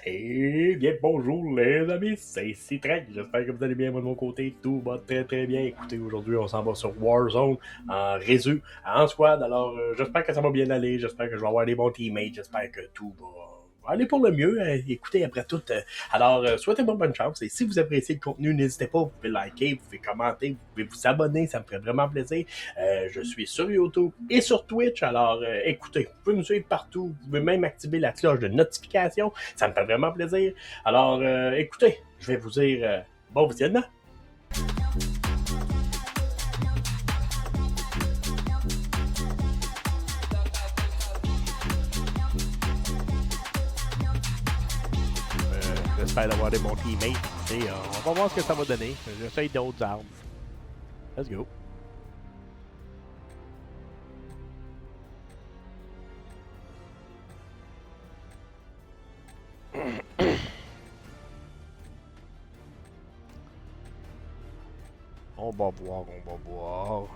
Eh bien, bonjour les amis, c'est Citrak. J'espère que vous allez bien moi, de mon côté. Tout va très très bien. Écoutez, aujourd'hui, on s'en va sur Warzone en réseau, en squad. Alors, j'espère que ça va bien aller. J'espère que je vais avoir des bons teammates. J'espère que tout va aller pour le mieux. Écoutez, après tout. Alors, souhaitez-moi bonne chance. Et si vous appréciez le contenu, n'hésitez pas. Vous pouvez liker, vous pouvez commenter, vous pouvez vous abonner. Ça me ferait vraiment plaisir. Je suis sur YouTube et sur Twitch. Alors, écoutez, vous pouvez nous suivre partout. Vous pouvez même activer la cloche de notification. Ça me fait vraiment plaisir. Alors, écoutez, je vais vous dire bon visionnement. J'espère avoir des bons teammates. Et, on va voir ce que ça va donner. J'essaye d'autres armes. Let's go. On va voir, on va voir.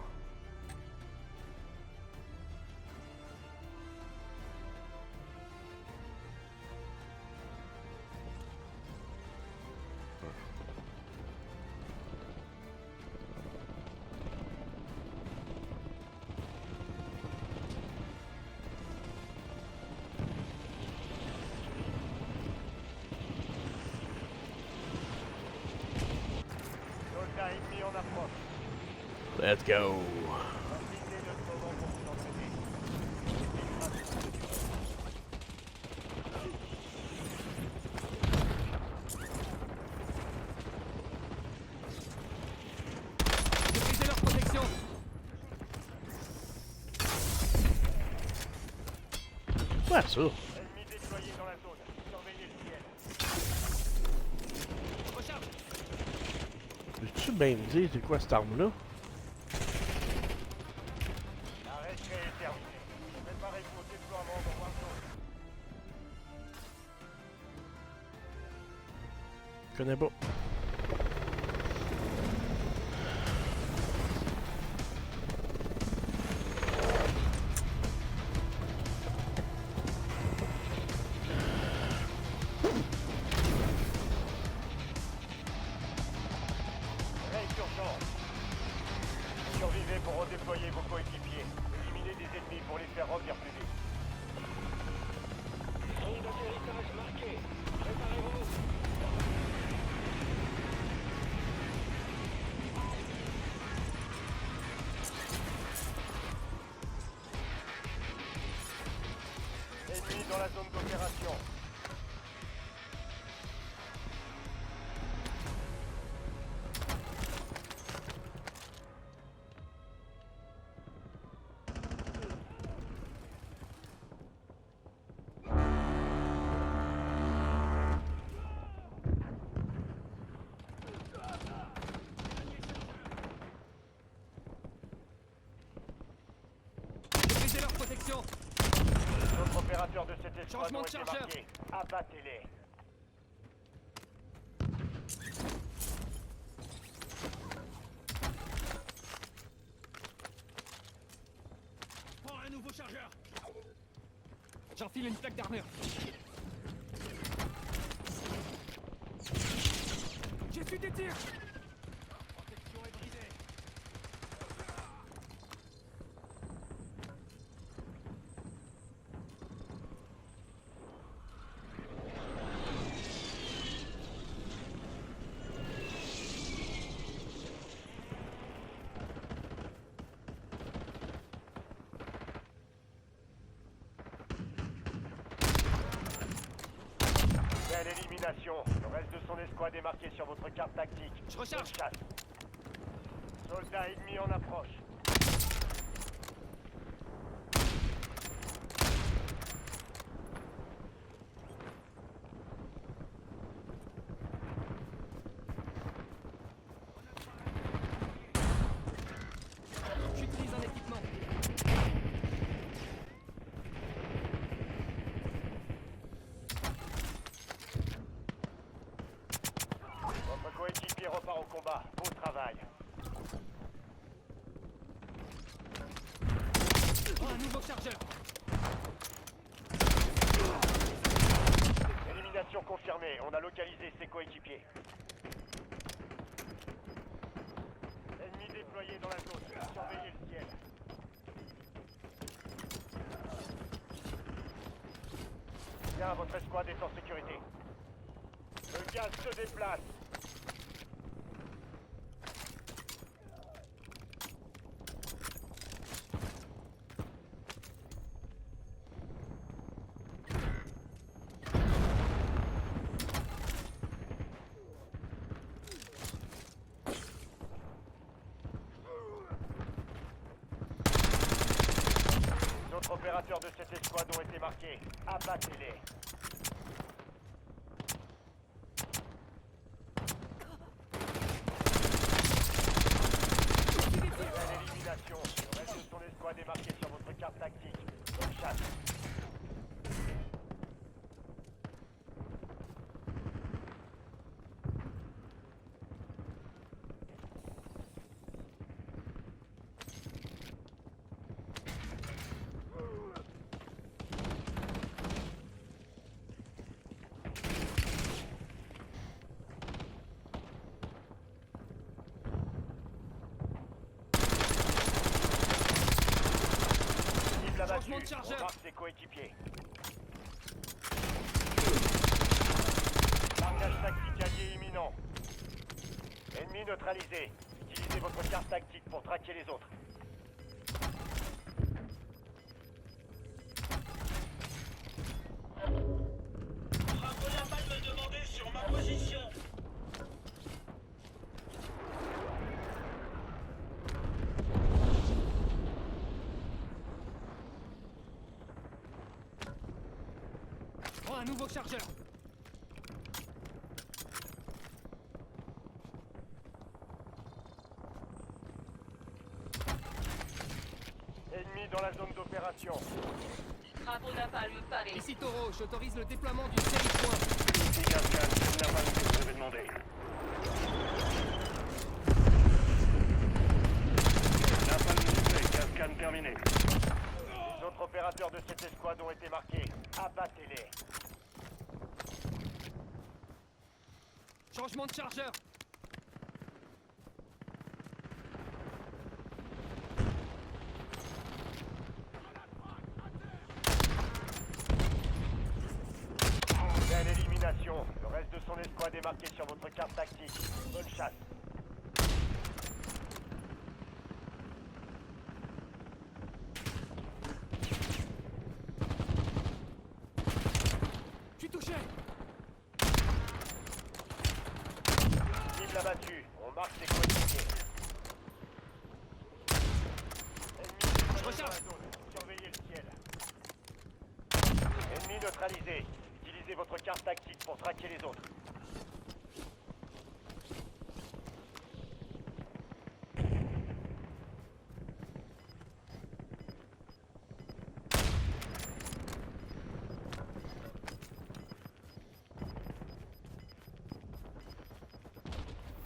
Let's go. Brisez leur protection. Ouais, ça. Ennemi déployé dans la zone. Surveillez le ciel. Recharge. Peux-tu bien me dire c'est quoi cette arme-là? La récré est terminée. Préparez-vous au déploiement dans Warzone. Je connais pas. Raid d'urgence. Survivez pour redéployer vos coéquipiers. Éliminez des ennemis pour les faire revenir plus vite. Zone d'atterrissage marquée. Préparez-vous. Ennemi dans la zone d'opération. Brisez leur protection. D'autres opérateurs de cette escouade Changement ont de été chargeur. marqués. Abattez-les. Prends un nouveau chargeur. J'enfile une plaque d'armure. J'ai su des tirs. Protection est brisée. Belle élimination. Le reste de son escouade est marqué sur votre carte tactique. Je recharge. Bonne chasse. Soldats ennemis en approche. J'utilise un équipement. Votre coéquipier repart au combat. Beau travail. Prends un nouveau chargeur. Élimination confirmée. On a localisé ses coéquipiers. Ennemi déployé dans la zone. Surveillez le ciel. Bien, votre escouade est en sécurité. Le gaz se déplace. Les autres opérateurs de cette escouade ont été marqués. Abattez-les. Belle élimination. Le reste de son escouade est marqué sur votre carte tactique. Bonne chasse. Cible abattue. Changement de chargeur. On marque ses coéquipiers. Marquage tactique allié imminent. Ennemi neutralisé. Utilisez votre carte tactique pour traquer les autres. Bravo la balle me demandait sur ma position. Prends un nouveau chargeur. Ennemi dans la zone d'opération. Drapeau napalm paré. Ici Taureau, j'autorise le déploiement d'une série de points. Ici Gascan, c'est la balle que vous avez demandé. Napalm livré, Gascan terminé. Les autres opérateurs de cette escouade ont été marqués. Abattez-les. Changement de chargeur. Belle élimination. Le reste de son escouade est marqué sur votre carte tactique. Bonne chasse. Je suis touché. Cible abattue. On marque ses coéquipiers. Ennemi déployé dans la zone. Surveillez le ciel. Ennemi neutralisé. Utilisez votre carte tactique pour traquer les autres.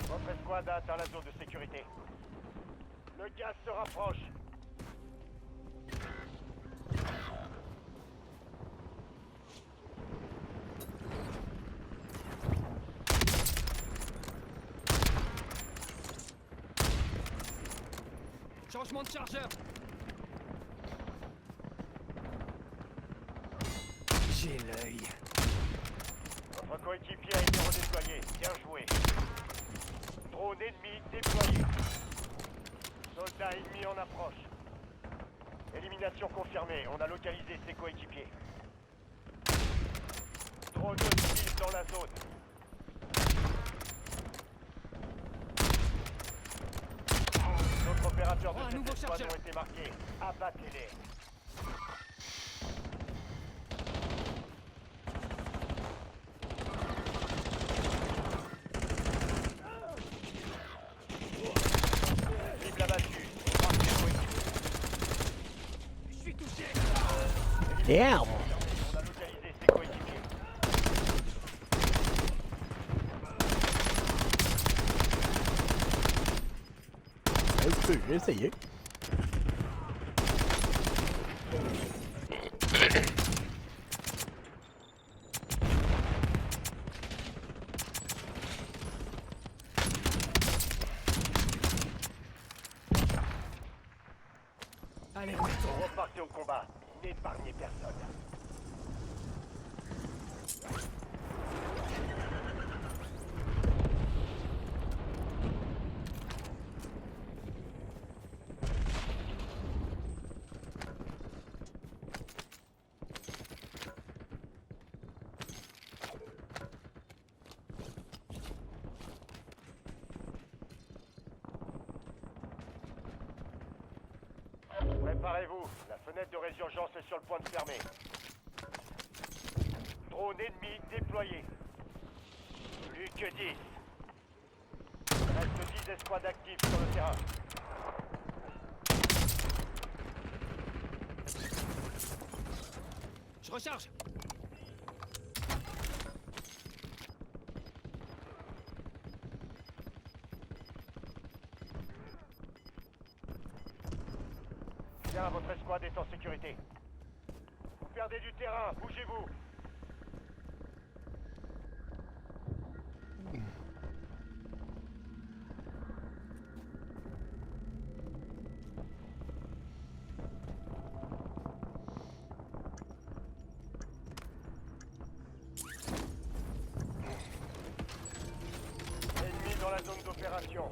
Votre escouade a atteint la zone de sécurité. Le gaz se rapproche. Changement de chargeur. J'ai l'œil. Votre coéquipier a été redéployé. Bien joué. Drone ennemi déployé. Soldat ennemi en approche. Élimination confirmée. On a localisé ses coéquipiers. Drone hostile dans la zone. D'autres opérateurs de Un nouveau cette escouade chargeur. ont été marqués. Abattez-les. Cible abattue. On marque ses coéquipiers. Je suis touché. Damn! On a localisé ses coéquipiers. Un petit peu, j'ai essayé. combat. N'épargnez personne. Préparez-vous, la fenêtre de résurgence est sur le point de fermer. Drone ennemi déployé. Plus que 10. Il reste 10 escouades actives sur le terrain. Je recharge. Bien, votre escouade est en sécurité. Vous perdez du terrain, bougez-vous. Ennemi dans la zone d'opération.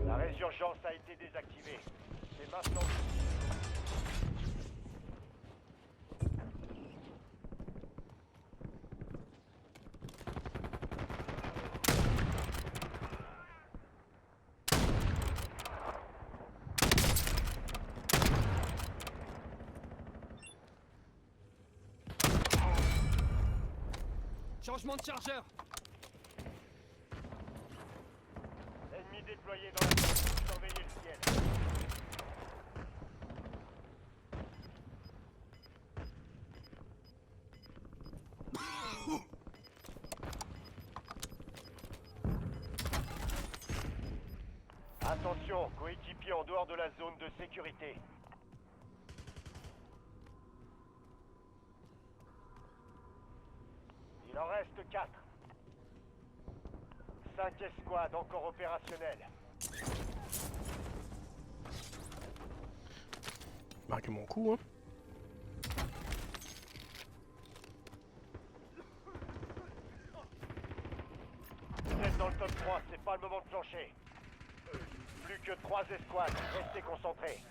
La résurgence a été désactivée. C'est maintenant. Changement de chargeur. Ennemi déployé dans la zone. Surveillez le ciel. Attention, coéquipier en dehors de la zone de sécurité. Il en reste 4. 5 escouades encore opérationnelles. Manqué mon coup, hein. Vous êtes dans le top 3, c'est pas le moment de plancher. Plus que 3 escouades, restez concentrés.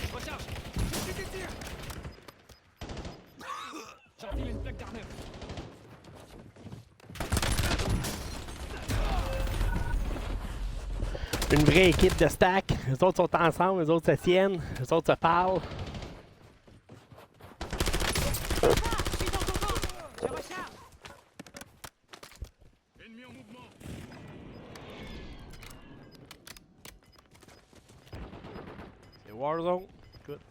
Je recharge. Je des tirs. J'enfile une plaque d'armure. Une vraie équipe de stack. Les autres sont ensemble, les autres se tiennent, les autres se parlent. Je recharge. Ennemi en mouvement. C'est Warzone. Écoute.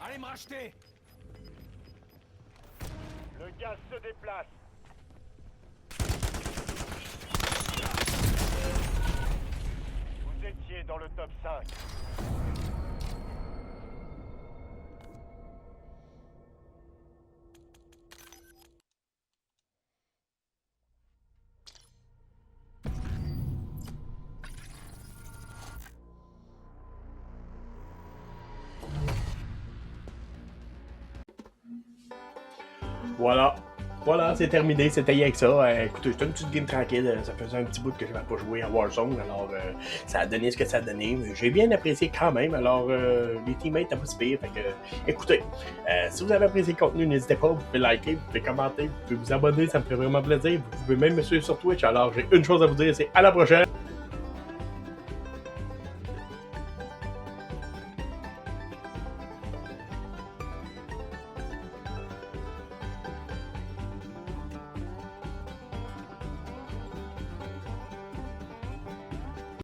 Allez me racheter. Le gaz se déplace. Vous étiez dans le top 5. Voilà. Voilà, c'est terminé, c'était avec ça. Écoutez, c'était une petite game tranquille. Ça faisait un petit bout que je n'avais pas joué à Warzone, alors ça a donné ce que ça a donné. J'ai bien apprécié quand même, alors les teammates n'étaient pas si pire. Fait que, écoutez, si vous avez apprécié le contenu, n'hésitez pas, vous pouvez liker, vous pouvez commenter, vous pouvez vous abonner, ça me ferait vraiment plaisir. Vous pouvez même me suivre sur Twitch, alors j'ai une chose à vous dire, c'est à la prochaine!